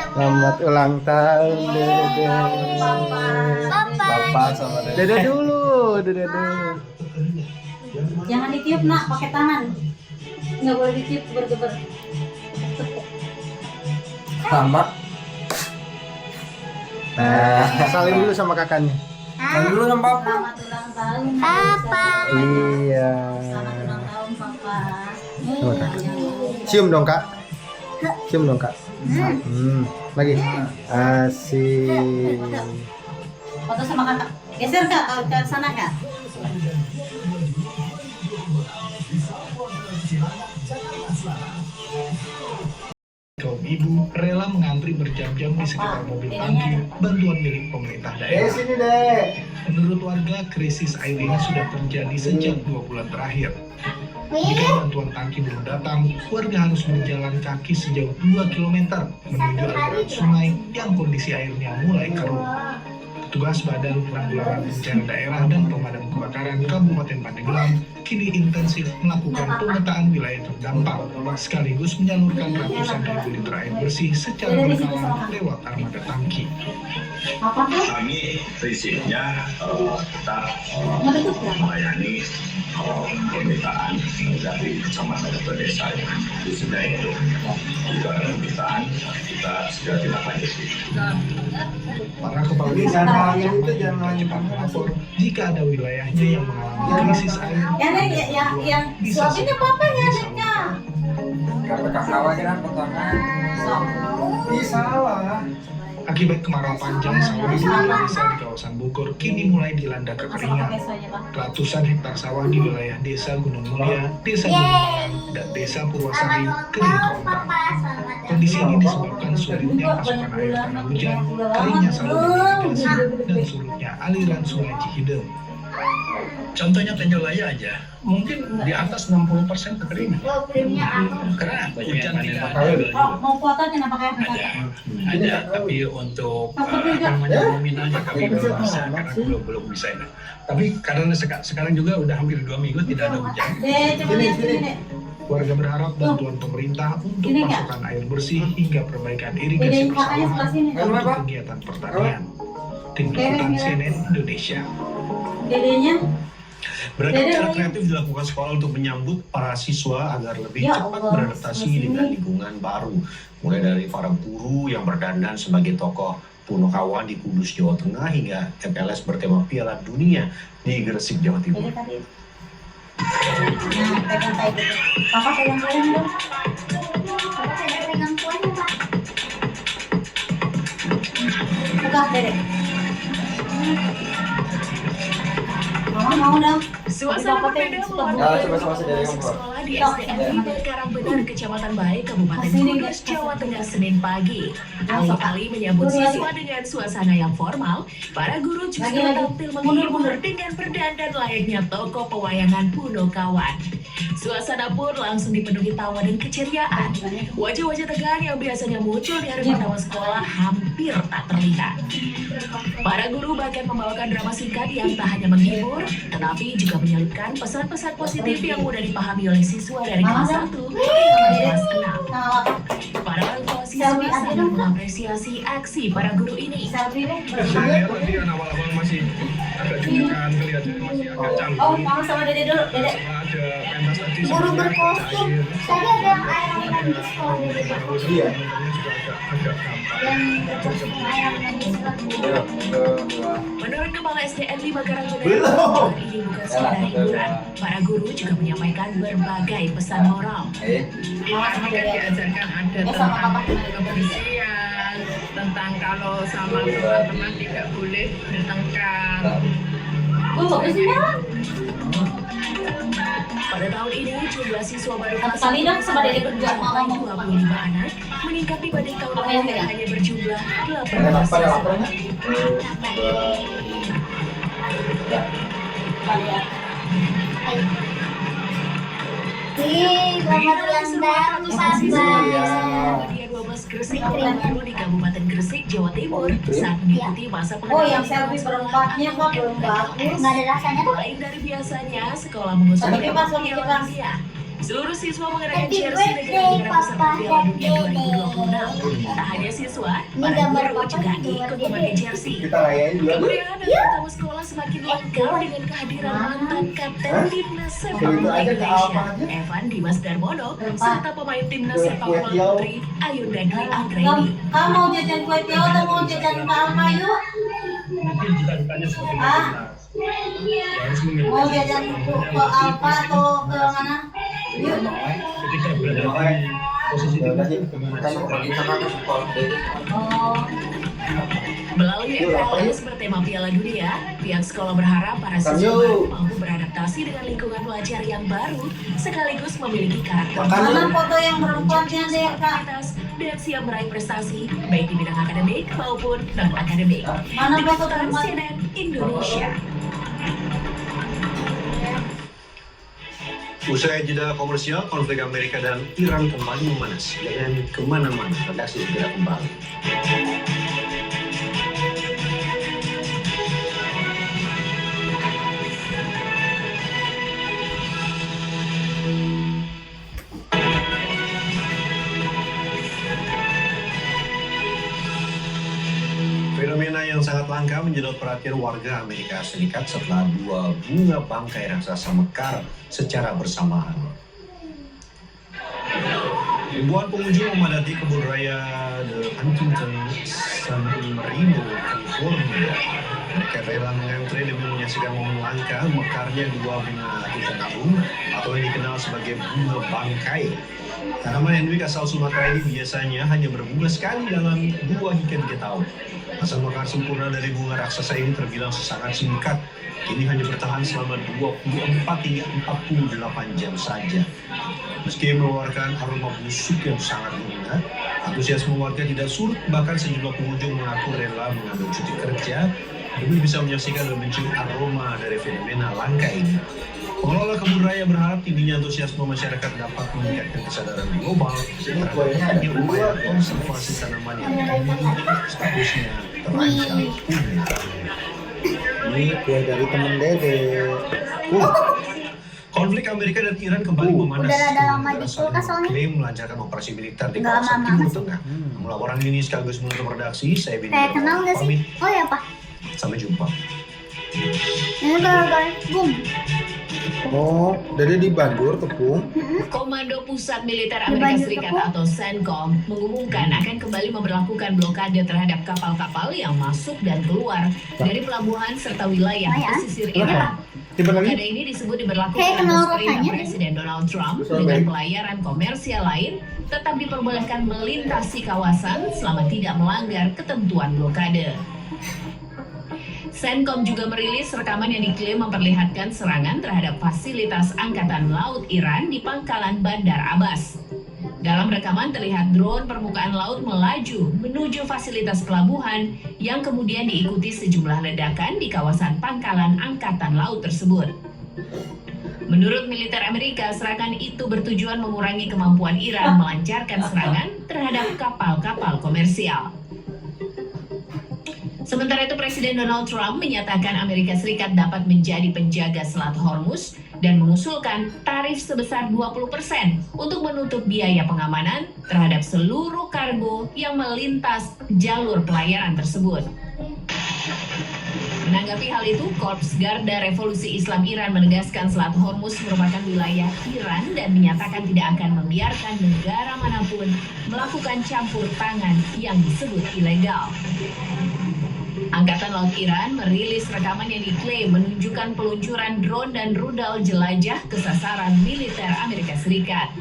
Selamat ulang tahun Dede. Papa sama Dede dulu, Dede dulu. Jangan ditiup nak, pakai tangan. Nggak boleh ditiup, bergeber. Sama. Nah, salim dulu sama kakaknya. Salim dulu sama papa. Selamat ulang tahun Papa. Iya. Selamat ulang tahun papa. Sama kakak. Cium dong kak. Cium dong kak. Lagi. Asik. Foto sama kakak. Geser kak, ke sana kak. Kaum ibu rela mengantri berjam-jam di sekitar mobil tangki bantuan milik pemerintah daerah. Sini deh. Menurut warga, krisis air ini sudah terjadi sejak 2 bulan terakhir. Jika bantuan tangki belum datang, warga harus berjalan kaki sejauh 2 km menuju aliran sungai yang kondisi airnya mulai keruh. Petugas Badan Penanggulangan Bencana Daerah dan Pemadam Kebakaran Kabupaten Pandeglang kini intensif melakukan pemetaan wilayah terdampak, sekaligus menyalurkan ratusan ribu liter air bersih secara berkala lewat armada tangki. Apa tuh? Kami prinsipnya tetap melayani permintaan dari kecamatan atau desa yang sudah itu. Jika ada permintaan, kita sudah tindak-lanjuti. Para kepala desa cepat melapor jika ada wilayahnya yang mengalami krisis air. Yang suapinnya papa ya Deka. Kakak khawatiran pertama. Salah. Akibat kemarau panjang, sawah di desa di kawasan Bogor kini mulai dilanda kekeringan. Ratusan hektar sawah di wilayah Desa Gunung Mulia, Desa Gunung dan Desa Purwasari kering kerontang. Kondisi ini disebabkan sulitnya pasokan air karena hujan, keringnya saluran irigasi, dan surutnya aliran Sungai Cihideng. Contohnya Tanjolaya aja, mungkin di atas 60% kekeringan. Karena hujan tidak ada. Mau foto kenapa kayak Ada, tapi untuk nominalnya kami belum bisa, karena belum bisa ini. Tapi karena sekarang juga udah hampir 2 minggu tidak ada hujan. Coba lihat sini deh. Warga berharap bantuan pemerintah untuk Ini, Kak. pasokan air bersih hingga perbaikan irigasi Bedain kakaknya sebelah persawahan sini. untuk kegiatan pertanian. Tim Liputan CNN Indonesia. Dedenya. Beragam cara kreatif dilakukan sekolah untuk menyambut para siswa agar lebih Ya cepat Allah, beradaptasi sebelah dengan sini. lingkungan baru. Mulai dari para guru yang berdandan sebagai tokoh Punokawan di Kudus, Jawa Tengah, hingga MPLS bertema Piala Dunia di Gresik, Jawa Timur. Dede tadi. Nah, pegang kayak gitu. Papa pegang dong. Pegang kuahnya, Pak. Buka Dede. Mama mau dong. Suasana berbeda mewarnai sekolah di SDN 5 Karangbenar, Kecamatan Baik, Kabupaten Kudus, Jawa Tengah, Senin pagi. Alih-alih menyambut siswa dengan suasana yang formal, para guru justru tampil menghibur dengan berdandan layaknya tokoh pewayangan Punokawan. Suasana pun langsung dipenuhi tawa dan keceriaan. Wajah-wajah tegang yang biasanya muncul di hari pertama sekolah hampir tak terlihat. Para guru bahkan membawakan drama singkat yang tak hanya menghibur, tetapi juga menyelipkan pesan-pesan positif yang mudah dipahami oleh siswa dari kelas 1 hingga kelas 6. Para orang tua siswa sangat mengapresiasi aksi para guru ini. Selfie dong. Saya tadi awal-awal masih agak juga kelihatannya masih agak canggung. Oh, mama sama Dede dulu. Dede. Ada pentas tadi Guru sebenarnya berkostum. cair. Tadi ada yang air di sekolah Dede. Iya. juga agak gampang. Yang berkostum air di sekolah. Menurut Kepala SDN 5 Karangbenar, Belum. ini bukan sekedar hiburan. Para guru juga menyampaikan berbagai pesan moral. Mama sama Dede. Diajarkan ada Sama papa. tentang kebersihan, tentang kalau sama teman-teman tidak boleh bertengkar. Bagus sih ya. Pada tahun ini, jumlah siswa baru Satu kelas kali dong, 1 sama Dede berdua. mencapai 25 anak, meningkat dibanding tahun Apa lalu yang yang beda? hanya berjumlah 18 Pada siswa. laparnya. Kalian. Selamat ulang tahun, Papa. Dia 12 Gresik Timur di Kabupaten Gresik, Jawa Timur saat mengikuti masa Oh, yang pengenalan selfie berempatnya kok belum bagus. Nggak ada rasanya tuh. Lain dari biasanya, sekolah mengusung Tapi pas waktu Piala kita- Dunia. Seluruh siswa mengenakan Happy jersey birthday, dengan negara peserta Papa. Piala Dunia Happy 2026. Tak hanya siswa, Ini para gambar guru Papa juga itu ikut Dede. memakai jersey. Kita rayain juga. Kemeriahan hari pertama sekolah semakin lengkap dengan kehadiran mantan kapten timnas sepak Itu bola aja ke Indonesia, apa aja? Evan Dimas Darmono, serta pemain timnas sepak bola Tiaw. putri Ayunda Dwi Anggraini. Kamu mau jajan kue tiaw atau mau jajan ke Alfa yuk? Nanti cita-citanya sebagai Ah. timnas. Ya, harus mengerti. Mau jajan ke Alfa atau ke mana? Yuk. Ketika berada di posisi timnas, Oh. Melalui FPLS bertema Piala Dunia, pihak sekolah berharap para siswa baru mampu beradaptasi dengan lingkungan belajar yang baru, sekaligus memiliki karakter Mana foto yang perempuannya deh kak? aktivitas dan siap meraih prestasi baik di bidang akademik maupun non akademik. Mana Tim foto Liputan perempuan? CNN Indonesia. Usai jeda komersial, konflik Amerika dan Iran kembali memanas. Jangan kemana-mana, redaksi segera kembali. Fenomena yang sangat langka menjedot perhatian warga Amerika Serikat setelah dua bunga bangkai raksasa mekar secara bersamaan. Ribuan pengunjung memadati kebun raya The Huntington San Marino, California. Mereka rela mengantre demi menyaksikan momen langka mekarnya dua bunga Tutankhamun atau yang dikenal sebagai bunga bangkai. Tanaman endemik asal Sumatera ini biasanya hanya berbunga sekali dalam 2 hingga 3 tahun. Masa mekar sempurna dari bunga raksasa ini terbilang sangat singkat. Kini hanya bertahan selama 24 hingga 48 jam saja. Meski mengeluarkan aroma busuk yang sangat menyengat, antusiasme warga tidak surut, bahkan sejumlah pengunjung mengaku rela mengambil cuti kerja demi bisa menyaksikan dan mencium aroma dari fenomena langka ini. Pengelola kebun raya berharap tingginya antusiasme masyarakat dapat meningkatkan kesadaran global terhadap upaya konservasi tanaman yang kini statusnya terancam punah. Ini kue dari temen Dede. Konflik Amerika dan Iran kembali memanas. Udah ada lama di Saling kulkas soalnya. mengklaim melancarkan operasi militer di Nggak kawasan lama Timur amat. Tengah. Melaporan ini sekaligus menutup redaksi. Saya Bini Kayak kenal nggak sih? pamit. Oh ya pak. Sampai jumpa. Ini gara-gara boom. Oh, Dede di Bandur tepung. Komando Pusat Militer Di Amerika Banjir Serikat Tepung. atau CENTCOM mengumumkan akan kembali memberlakukan blokade terhadap kapal-kapal yang masuk dan keluar dari pelabuhan serta wilayah Lumayan. pesisir Iran. Tiba Blokade lagi. ini disebut diberlakukan Kayak kenal atas perintah rasanya. Presiden Donald Trump Soal dengan baik. pelayaran komersial lain tetap diperbolehkan melintasi kawasan selama tidak melanggar ketentuan blokade. CENTCOM juga merilis rekaman yang diklaim memperlihatkan serangan terhadap fasilitas Angkatan Laut Iran di pangkalan Bandar Abbas. Dalam rekaman terlihat drone permukaan laut melaju menuju fasilitas pelabuhan yang kemudian diikuti sejumlah ledakan di kawasan pangkalan Angkatan Laut tersebut. Menurut militer Amerika, serangan itu bertujuan mengurangi kemampuan Iran melancarkan serangan terhadap kapal-kapal komersial. Sementara itu, Presiden Donald Trump menyatakan Amerika Serikat dapat menjadi penjaga Selat Hormuz dan mengusulkan tarif sebesar 20% untuk menutup biaya pengamanan terhadap seluruh kargo yang melintas jalur pelayaran tersebut. Menanggapi hal itu, Korps Garda Revolusi Islam Iran menegaskan Selat Hormuz merupakan wilayah Iran dan menyatakan tidak akan membiarkan negara manapun melakukan campur tangan yang disebut ilegal. Angkatan Laut Iran merilis rekaman yang diklaim menunjukkan peluncuran drone dan rudal jelajah ke sasaran militer Amerika Serikat.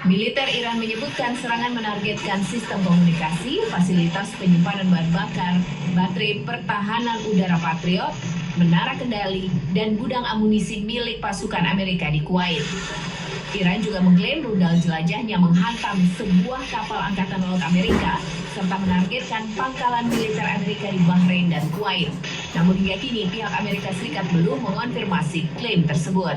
Militer Iran menyebutkan serangan menargetkan sistem komunikasi, fasilitas penyimpanan bahan bakar, baterai pertahanan udara Patriot, menara kendali, dan gudang amunisi milik pasukan Amerika di Kuwait. Iran juga mengklaim rudal jelajahnya menghantam sebuah kapal Angkatan Laut Amerika serta menargetkan pangkalan militer Amerika di Bahrain dan Kuwait. Namun hingga kini pihak Amerika Serikat belum mengonfirmasi klaim tersebut.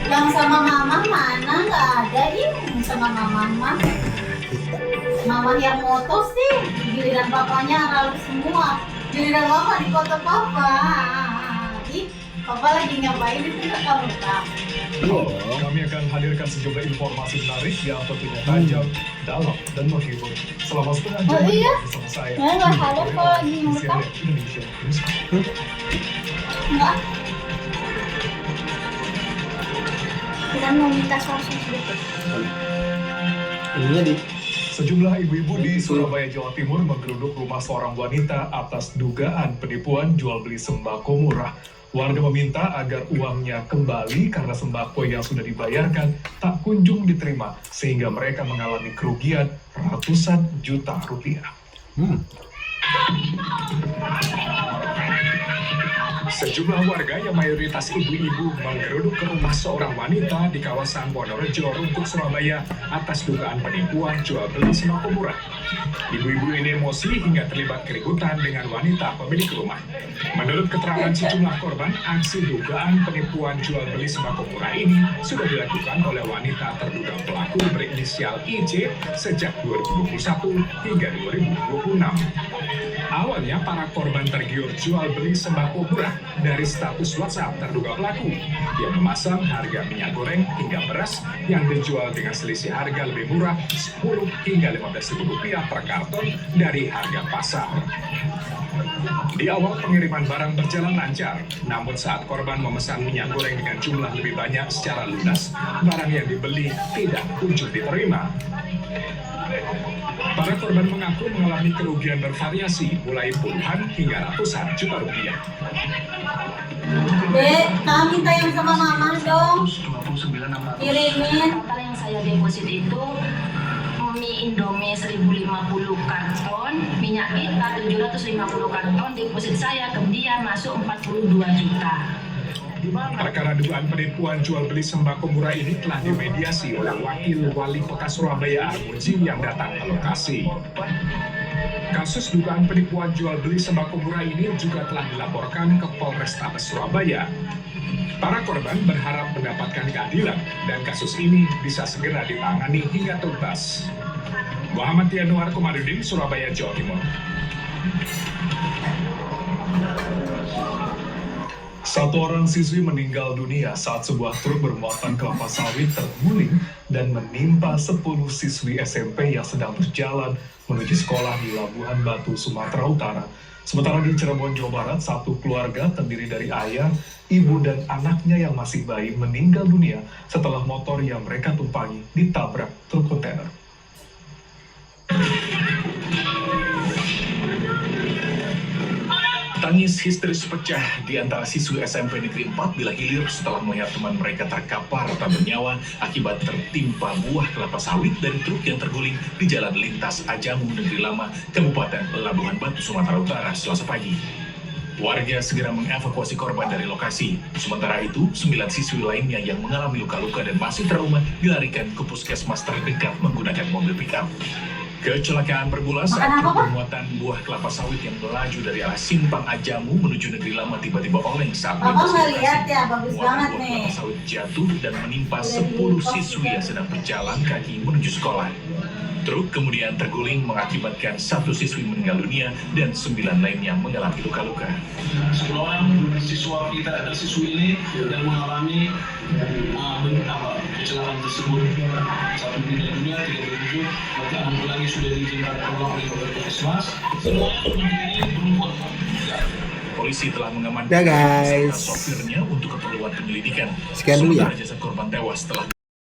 Yang sama mama mana? Nggak ada ini sama mama. Mama yang moto sih, giliran papanya halus semua. Giliran mama di foto papa. Ih, papa lagi ngapain itu nggak kamu tahu? Kami akan hadirkan sejumlah informasi menarik yang tentunya tajam, dalam, dan menghibur. Selama setengah jam bersama saya. Ya, nggak salah kalau lagi di ngerekam. CNN Indonesia News. Enggak. Kita mau minta sausnya sedikit. Ininya di Sejumlah ibu-ibu di Surabaya, Jawa Timur menggeruduk rumah seorang wanita atas dugaan penipuan jual beli sembako murah. Warga meminta agar uangnya kembali karena sembako yang sudah dibayarkan tak kunjung diterima, sehingga mereka mengalami kerugian ratusan juta rupiah. Sejumlah warga yang mayoritas ibu-ibu menggeruduk ke rumah seorang wanita di kawasan Wonorejo, Rungkut, Surabaya atas dugaan penipuan jual beli sembako murah. Ibu-ibu ini emosi hingga terlibat keributan dengan wanita pemilik rumah. Menurut keterangan sejumlah korban, aksi dugaan penipuan jual beli sembako murah ini sudah dilakukan oleh wanita terduga pelaku berinisial IJ sejak 2021 hingga 2026. Awalnya para korban tergiur jual beli sembako murah dari status WhatsApp terduga pelaku yang memasang harga minyak goreng hingga beras yang dijual dengan selisih harga lebih murah 10 hingga 15 ribu rupiah per karton dari harga pasar. Di awal pengiriman barang berjalan lancar, namun saat korban memesan minyak goreng dengan jumlah lebih banyak secara lunas, barang yang dibeli tidak kunjung diterima. Para korban mengaku mengalami kerugian bervariasi, mulai puluhan hingga ratusan juta rupiah. Dek, minta yang sama mama dong. Kirimin. Total yang saya deposit itu mie Indomie 1050 karton, minyak kita 750 karton, deposit saya kemudian masuk 42 juta. Perkara dugaan penipuan jual beli sembako murah ini telah dimediasi oleh Wakil Wali Kota Surabaya Armuji yang datang ke lokasi. Kasus dugaan penipuan jual beli sembako murah ini juga telah dilaporkan ke Polrestabes Surabaya. Para korban berharap mendapatkan keadilan dan kasus ini bisa segera ditangani hingga tuntas. Muhammad Yanuar Komarudin, Surabaya, Jawa Timur. Satu orang siswi meninggal dunia saat sebuah truk bermuatan kelapa sawit terguling dan menimpa 10 siswi SMP yang sedang berjalan menuju sekolah di Labuhan Batu, Sumatera Utara. Sementara di Cirebon, Jawa Barat, satu keluarga terdiri dari ayah, ibu, dan anaknya yang masih bayi meninggal dunia setelah motor yang mereka tumpangi ditabrak truk kontainer. Tangis histeris pecah di antara siswi SMP Negeri 4 bila hilir setelah melihat teman mereka terkapar tak bernyawa akibat tertimpa buah kelapa sawit dari truk yang terguling di Jalan Lintas Ajamu Negeri Lama, Kabupaten Labuhan Batu, Sumatera Utara, Selasa pagi. Warga segera mengevakuasi korban dari lokasi. Sementara itu, 9 siswi lainnya yang mengalami luka-luka dan masih trauma dilarikan ke puskesmas terdekat menggunakan mobil pickup. Kecelakaan bermula saat truk bermuatan buah kelapa sawit yang melaju dari arah Simpang Ajamu menuju Negeri Lama tiba-tiba oleng saat ngeliat ya, bagus banget buah nih. kelapa sawit jatuh dan menimpa 10 siswi yang sedang berjalan kaki menuju sekolah. Truk kemudian terguling mengakibatkan 1 siswi meninggal dunia dan 9 lainnya mengalami luka-luka. 10 orang siswa kita dan siswi ini yang mengalami kecelakaan tersebut. 1 meninggal dunia, 3 bergugur, bahkan 6 lagi sudah diizinkan pulang oleh puskesmas. Semua ini berumur. Polisi telah mengamankan ya guys, sopirnya untuk keperluan penyelidikan. sekian dulu ya. Jasad korban tewas telah